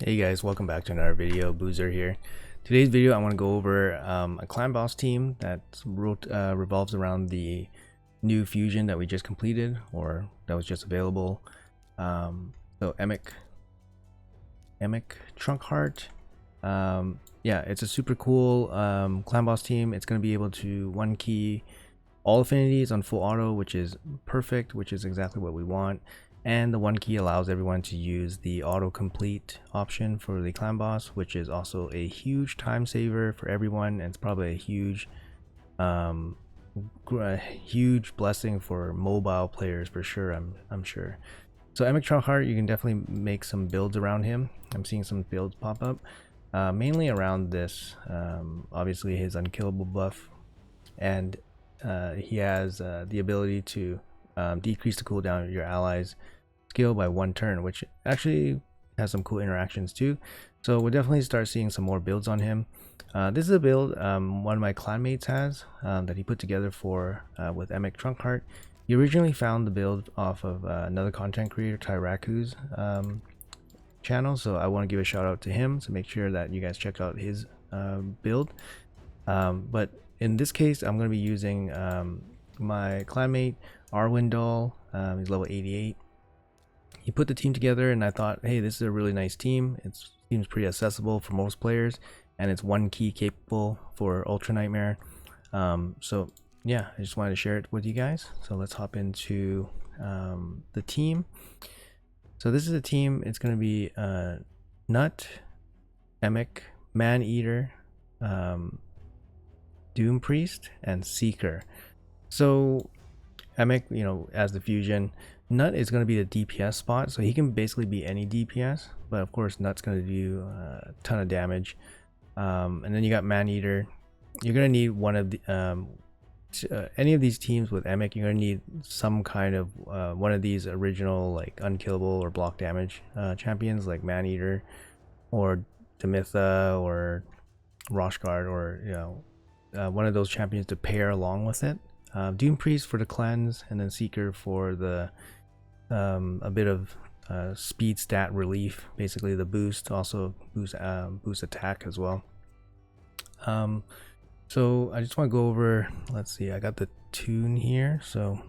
Hey guys, welcome back to another video. Boozer here. Today's video I want to go over a clan boss team that revolves around the new fusion that we just completed, or that was just available. So Emic Trunkheart. Yeah, it's a super cool clan boss team. It's going to be able to one key all affinities on full auto, which is perfect, which is exactly what we want. And the one key allows everyone to use the autocomplete option for the clan boss, which is also a huge time saver for everyone, and it's probably a huge blessing for mobile players for sure. I'm sure. So Emic Trunkheart, you can definitely make some builds around him. I'm seeing some builds pop up, mainly around this. Obviously his unkillable buff, and he has the ability to decrease the cooldown of your allies' skill by 1 turn, which actually has some cool interactions too. So we'll definitely start seeing some more builds on him. This is a build one of my clanmates has that he put together for with Emic Trunkheart. He originally found the build off of another content creator, Tyraku's channel, so I want to give a shout out to him, so make sure that you guys check out his build. But in this case, I'm going to be using my clanmate Arwendall. He's level 88. He put the team together, and I thought, hey, this is a really nice team. It seems pretty accessible for most players, and it's one key capable for Ultra Nightmare. So yeah, I just wanted to share it with you guys. So let's hop into the team. So this is a team. It's going to be Nut, Emik, Man Eater, Doom Priest, and Seeker. So Emik, you know, as the fusion, Nut is going to be the DPS spot, so he can basically be any DPS, but of course Nut's going to do a ton of damage. And then you got Man Eater. You're going to need one of the any of these teams with Emik. You're going to need some kind of one of these original like unkillable or block damage champions like Man Eater or Demitha or Roshguard, or you know, one of those champions to pair along with it. Doom Priest for the cleanse, and then Seeker for the a bit of speed stat relief, basically the boost, also boost attack as well. So I just want to go over, let's see, I got the tune here. So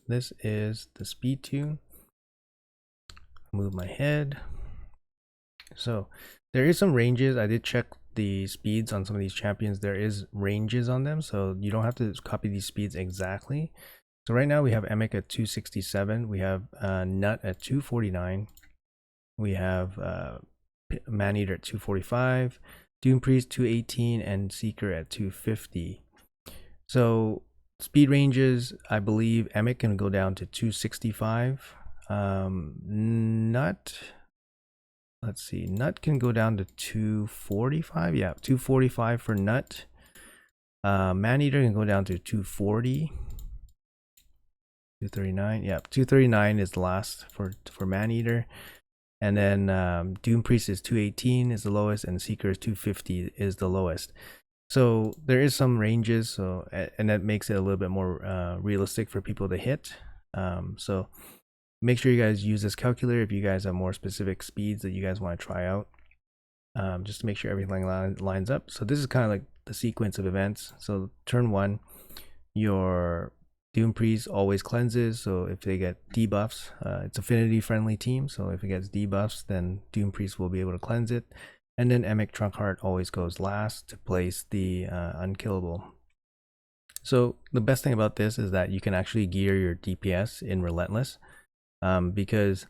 this is the speed tune. Move my head. So there is some ranges. I did check the speeds on some of these champions. There is ranges on them, so you don't have to copy these speeds exactly. So right now we have Emik at 267, we have Nut at 249, we have Maneater at 245, Doom Priest 218, and Seeker at 250. So speed ranges, I believe Emik can go down to 265. Nut, let's see, Nut can go down to 245. Yeah, 245 for Nut. Maneater can go down to 240. 239. Yeah, 239 is the last for Maneater. And then Doom Priest is 218 is the lowest, and Seeker is 250 is the lowest. So there is some ranges, so, and that makes it a little bit more realistic for people to hit. So make sure you guys use this calculator if you guys have more specific speeds that you guys want to try out, just to make sure everything lines up. So this is kind of like the sequence of events. So turn 1, your Doom Priest always cleanses, so if they get debuffs, it's affinity friendly team, so if it gets debuffs, then Doom Priest will be able to cleanse it. And then Emic Trunkheart always goes last to place the unkillable. So the best thing about this is that you can actually gear your DPS in Relentless, because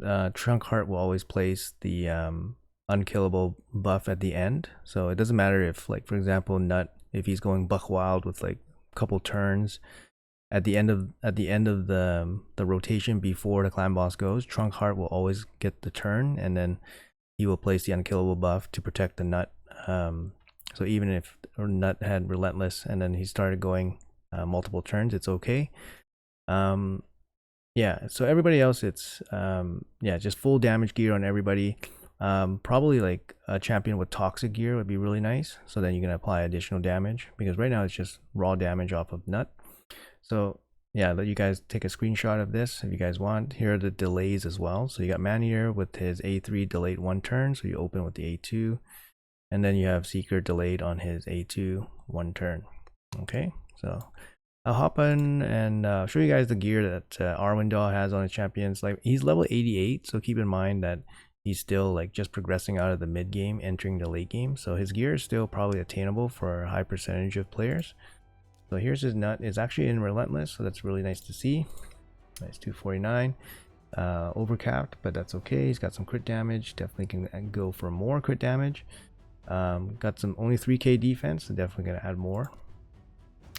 Trunkheart will always place the unkillable buff at the end. So it doesn't matter if, like, for example, Nut, if he's going buck wild with like couple turns at the end of the rotation before the clan boss goes, Trunkheart will always get the turn, and then he will place the unkillable buff to protect the Nut. So even if Nut had Relentless and then he started going multiple turns, it's okay. Yeah, so everybody else, it's yeah, just full damage gear on everybody. Probably like a champion with toxic gear would be really nice, so then you can apply additional damage, because right now it's just raw damage off of Nut. So yeah, let you guys take a screenshot of this if you guys want. Here are the delays as well. So you got Maneater with his A3 delayed 1 turn, so you open with the A2, and then you have Seeker delayed on his A2 1 turn. Okay, so I'll hop in and show you guys the gear that Arwendall has on his champions. Like, he's level 88, so keep in mind that he's still like just progressing out of the mid game, entering the late game. So his gear is still probably attainable for a high percentage of players. So here's his nut. It's actually in Relentless, so that's really nice to see. Nice 249. Overcapped, but that's okay. He's got some crit damage. Definitely can go for more crit damage. Got some only 3k defense, so definitely gonna add more.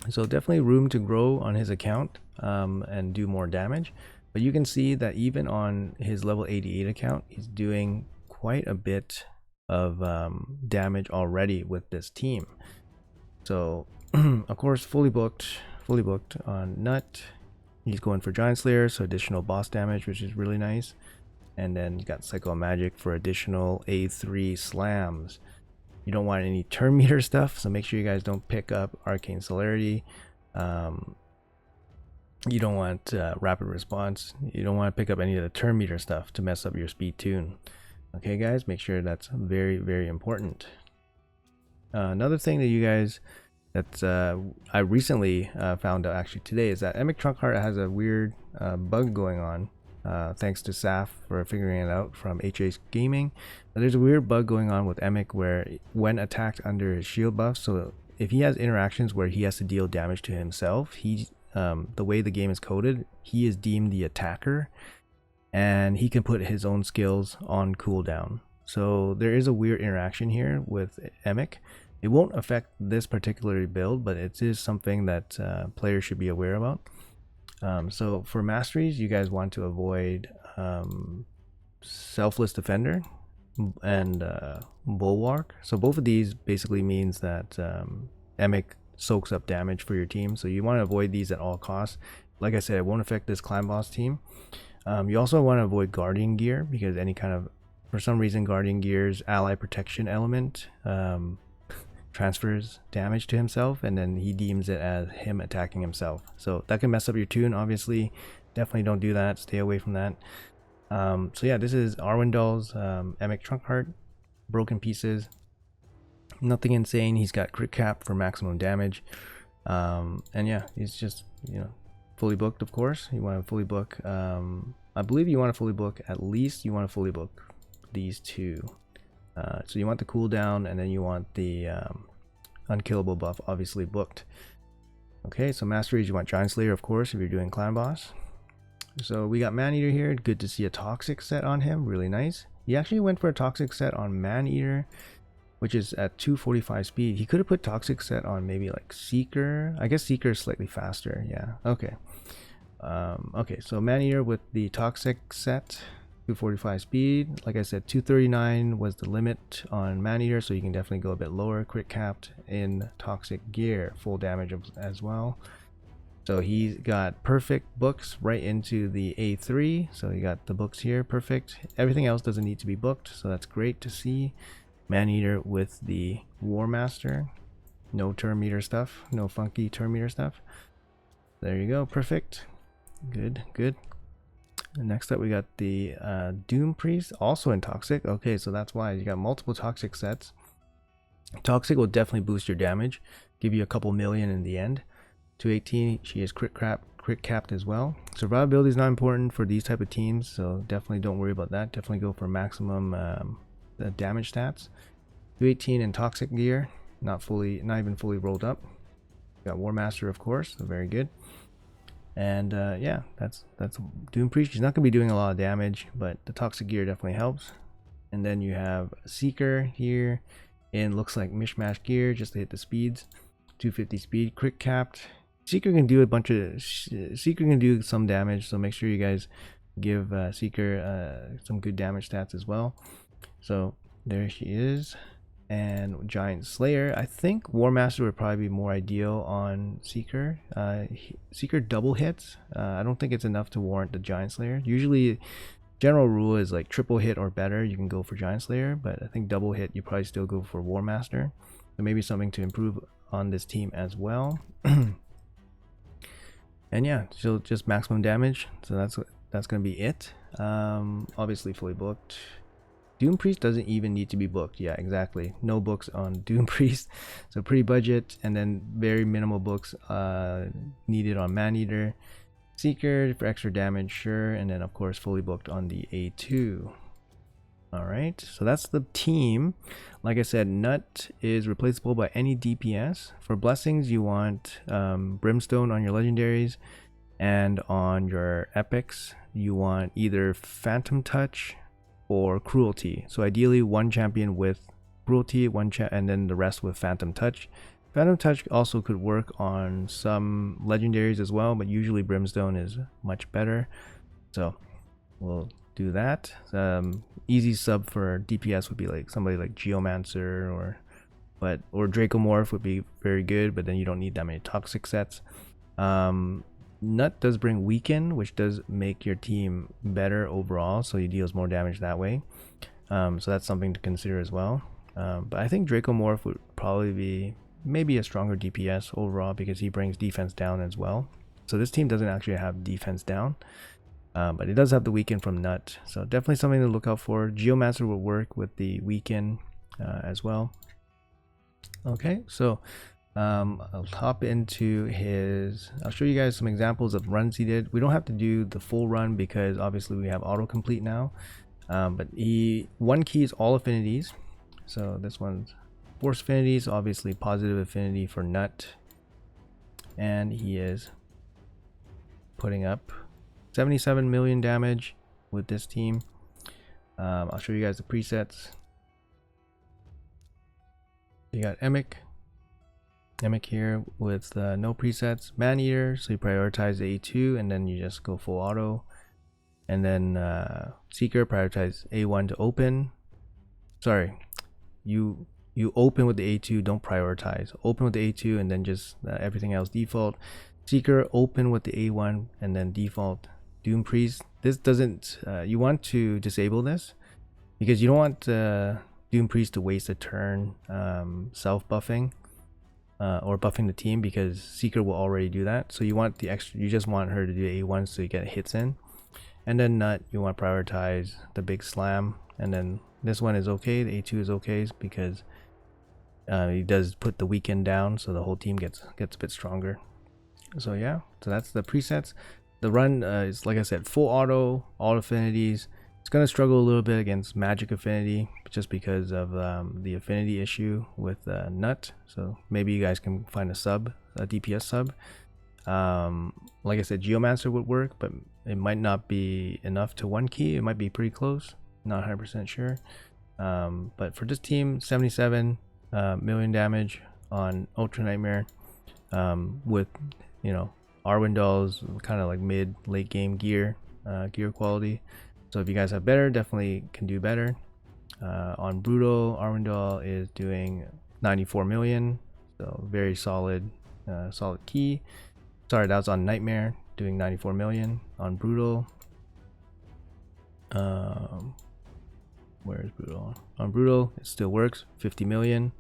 So definitely room to grow on his account and do more damage. But you can see that even on his level 88 account, he's doing quite a bit of damage already with this team. So of course, fully booked on Nut. He's going for Giant Slayer, so additional boss damage, which is really nice. And then you got Psycho Magic for additional A3 slams. You don't want any turn meter stuff, so make sure you guys don't pick up Arcane Celerity. You don't want rapid response. You don't want to pick up any of the turn meter stuff to mess up your speed tune. Okay, guys, make sure that's very, very important. Another thing that you guys I recently found out actually today is that Emic Trunkheart has a weird bug going on. Thanks to Saf for figuring it out from HH Gaming. But there's a weird bug going on with Emik where when attacked under his shield buff, so if he has interactions where he has to deal damage to himself, the way the game is coded, he is deemed the attacker and he can put his own skills on cooldown. So there is a weird interaction here with Emik. It won't affect this particular build, but it is something that players should be aware about. So for masteries, you guys want to avoid Selfless Defender and Bulwark. So both of these basically means that Emik soaks up damage for your team. So you want to avoid these at all costs. Like I said, it won't affect this clan boss team. You also want to avoid Guardian Gear because any kind of, for some reason, Guardian Gear's ally protection element transfers damage to himself, and then he deems it as him attacking himself. So that can mess up your tune, obviously. Definitely don't do that. Stay away from that. So yeah, this is Arwendall's Emic Trunkheart. Broken pieces. Nothing insane. He's got crit cap for maximum damage. And yeah, he's just, fully booked, of course. You want to fully book. I believe you want to fully book, at least you want to fully book these two. So you want the cooldown, and then you want the unkillable buff obviously booked. Okay, so masteries, you want Giant Slayer, of course, if you're doing clan boss. So we got Maneater here. Good to see a toxic set on him. Really nice. He actually went for a toxic set on Maneater, which is at 245 speed. He could have put toxic set on maybe like Seeker. I guess Seeker is slightly faster. Yeah. Okay. Okay. So Maneater with the toxic set. 245 speed. Like I said, 239 was the limit on Maneater, so you can definitely go a bit lower. Crit capped in toxic gear, full damage as well. So he's got perfect books right into the A3. So you got the books here, perfect. Everything else doesn't need to be booked, so that's great to see. Maneater with the War Master. No turn meter stuff, no funky turn meter stuff. There you go, perfect. Good, good. And next up we got the Doom Priest, also in toxic. Okay, so that's why you got multiple toxic sets. Toxic will definitely boost your damage, give you a couple million in the end. 218, she is crit capped as well. Survivability is not important for these type of teams, so definitely don't worry about that. Definitely go for maximum damage stats. 218 in toxic gear, not even fully rolled up. Got War Master, of course, so very good. And yeah, that's Doom Priest. She's not going to be doing a lot of damage, but the toxic gear definitely helps. And then you have Seeker here, and looks like mishmash gear just to hit the speeds. 250 speed, crit capped. Seeker can do Seeker can do some damage, so make sure you guys give Seeker some good damage stats as well. So there she is. And Giant Slayer, I think War Master would probably be more ideal on Seeker. Seeker double hits. I don't think it's enough to warrant the Giant Slayer. Usually, general rule is like triple hit or better, you can go for Giant Slayer, but I think double hit, you probably still go for War Master. So maybe something to improve on this team as well. And yeah, she'll just maximum damage. So that's gonna be it. Obviously fully booked. Doom Priest doesn't even need to be booked. Yeah, exactly. No books on Doom Priest. So pretty budget, and then very minimal books needed on Maneater. Seeker for extra damage, sure. And then of course fully booked on the A2. Alright, so that's the team. Like I said, Nut is replaceable by any DPS. For blessings, you want Brimstone on your legendaries, and on your epics, you want either Phantom Touch or Cruelty. So ideally, one champion with Cruelty, and then the rest with Phantom Touch. Phantom Touch also could work on some legendaries as well, but usually Brimstone is much better. So we'll do that. Easy sub for DPS would be like somebody like Geomancer or Dracomorph would be very good, but then you don't need that many toxic sets. Nut does bring Weaken, which does make your team better overall, so he deals more damage that way. So that's something to consider as well. But I think Dracomorph would probably be maybe a stronger DPS overall because he brings defense down as well. So this team doesn't actually have defense down. But it does have the Weaken from Nut, so definitely something to look out for. Geomancer will work with the Weaken as well. Okay, so I'll hop into I'll show you guys some examples of runs he did. We don't have to do the full run because obviously we have autocomplete now. But one key is all affinities. So this one's force affinities, obviously positive affinity for Nut. And he is putting up 77 million damage with this team. I'll show you guys the presets. You got Emik here with no presets. Maneater, so you prioritize the A2 and then you just go full auto. And then Seeker, prioritize A1 to open. Sorry, you open with the A2, don't prioritize. Open with the A2 and then just everything else default. Seeker, open with the A1 and then default. Doom Priest, this doesn't, you want to disable this because you don't want Doom Priest to waste a turn self-buffing or buffing the team, because Seeker will already do that. So you want the extra, you just want her to do A1 so you get hits in. And then Nut, you want to prioritize the big slam. And then this one is okay, the A2 is okay because he does put the weekend down, so the whole team gets a bit stronger. So yeah, so that's the presets. The run is, like I said, full auto, all affinities. It's going to struggle a little bit against magic affinity just because of the affinity issue with Nut. So maybe you guys can find a DPS sub. Like I said, Geomancer would work, but it might not be enough to one key. It might be pretty close, not 100% sure. But for this team, 77 million damage on Ultra Nightmare with, you know, Arwendall's kind of like late game gear quality. So if you guys have better, definitely can do better. On Brutal, Arwendall is doing 94 million, so very solid key. Sorry, that was on Nightmare, doing 94 million. On Brutal, where is Brutal? On Brutal, it still works, 50 million.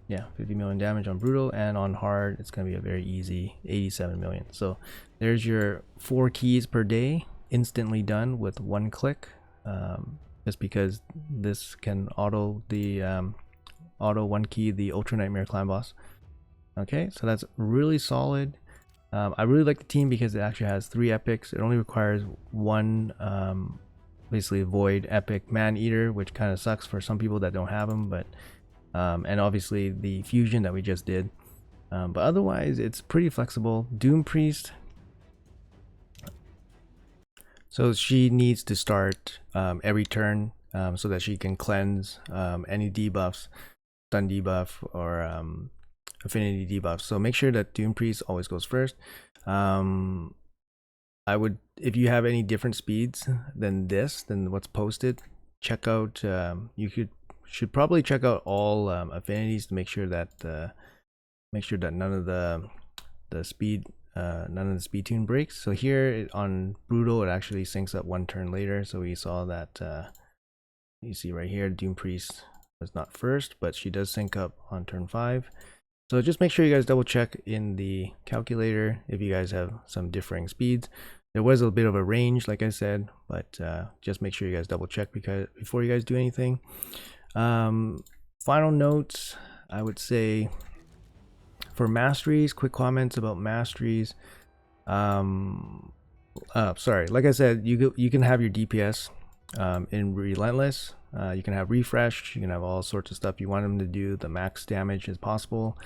Yeah, 50 million damage on Brutal, and on Hard it's going to be a very easy 87 million. So there's your 4 keys per day, instantly done with one click, just because this can auto one key the Ultra Nightmare Clan Boss. Okay, so that's really solid. I really like the team because it actually has 3 epics. It only requires one basically Void epic Maneater, which kind of sucks for some people that don't have them, but and obviously the fusion that we just did, but otherwise it's pretty flexible. Doom Priest, so she needs to start every turn so that she can cleanse any debuffs, stun debuff or affinity debuffs. So make sure that Doom Priest always goes first. I would, if you have any different speeds than what's posted, check out, should probably check out all affinities to make sure that none of the speed tune breaks. So here on Brutal, it actually syncs up one turn later. So we saw that you see right here, Doom Priest was not first, but she does sync up on turn 5. So just make sure you guys double check in the calculator if you guys have some differing speeds. There was a bit of a range, like I said, but just make sure you guys double check before you guys do anything. Final notes, I would say for masteries, quick comments about masteries. Sorry, like I said, you can have your DPS in relentless. You can have refresh. You can have all sorts of stuff you want them to do. The max damage as possible.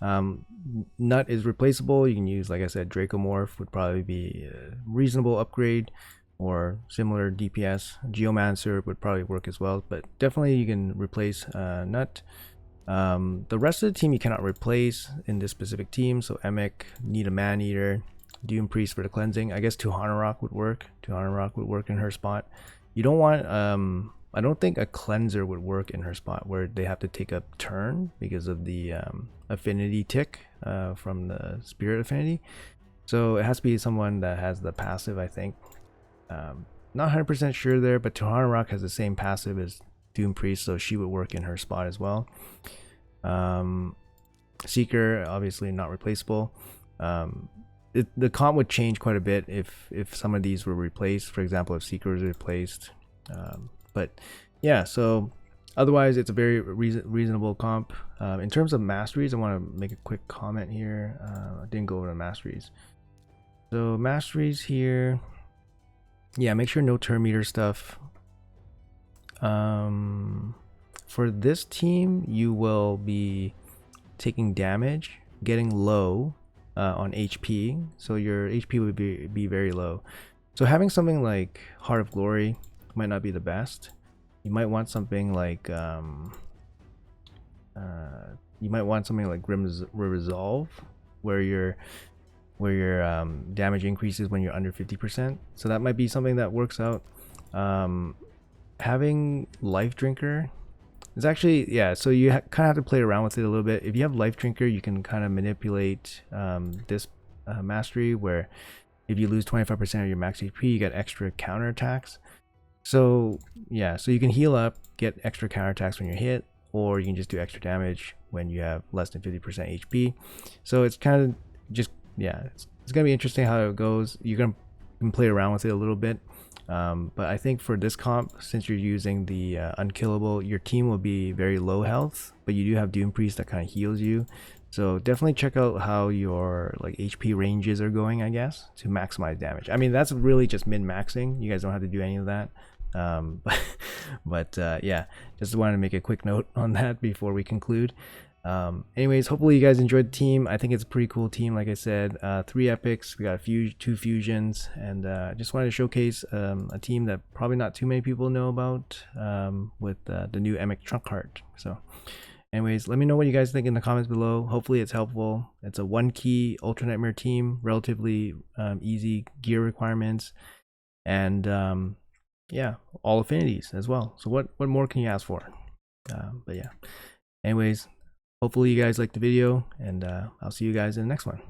Nut is replaceable. You can use, like I said, Dracomorph would probably be a reasonable upgrade, or similar DPS. Geomancer would probably work as well, but definitely you can replace Nut. The rest of the team you cannot replace in this specific team. So Emik, need a Man-Eater, Doom Priest for the cleansing. I guess Tuhana Rock would work. Tuhana Rock would work in her spot. You don't want I don't think a cleanser would work in her spot where they have to take a turn because of the affinity tick from the spirit affinity. So it has to be someone that has the passive, I think. Not 100% sure there, but Tuhana Rock has the same passive as Doom Priest, so she would work in her spot as well. Seeker, obviously not replaceable. The comp would change quite a bit if some of these were replaced. For example, if Seeker was replaced. But yeah, so otherwise it's a very reasonable comp. In terms of masteries, I want to make a quick comment here. I didn't go over the masteries. So masteries here, yeah, make sure no turn meter stuff. For this team, you will be taking damage, getting low on HP, so your HP would be very low. So having something like Heart of Glory might not be the best. You might want something like Grim Resolve, where your damage increases when you're under 50%. So that might be something that works out. Having Life Drinker is actually, yeah, so you kind of have to play around with it a little bit. If you have Life Drinker, you can kind of manipulate this mastery where if you lose 25% of your max HP, you get extra counterattacks. So yeah, so you can heal up, get extra counterattacks when you're hit, or you can just do extra damage when you have less than 50% HP. So it's kind of just, yeah, it's gonna be interesting how it goes. You can play around with it a little bit. But I think for this comp, since you're using the unkillable, your team will be very low health, but you do have Doom Priest that kind of heals you. So definitely check out how your like HP ranges are going, I guess, to maximize damage. I mean, that's really just min-maxing. You guys don't have to do any of that. Yeah, just wanted to make a quick note on that before we conclude. Anyways, hopefully you guys enjoyed the team. I think it's a pretty cool team. Like I said, 3 epics, we got 2 fusions, and just wanted to showcase a team that probably not too many people know about, with the new Emic Trunkheart. So anyways, let me know what you guys think in the comments below. Hopefully it's helpful. It's a 1-key Ultra Nightmare team, relatively easy gear requirements, and yeah, all affinities as well. So what more can you ask for? But yeah, anyways, hopefully you guys liked the video, and I'll see you guys in the next one.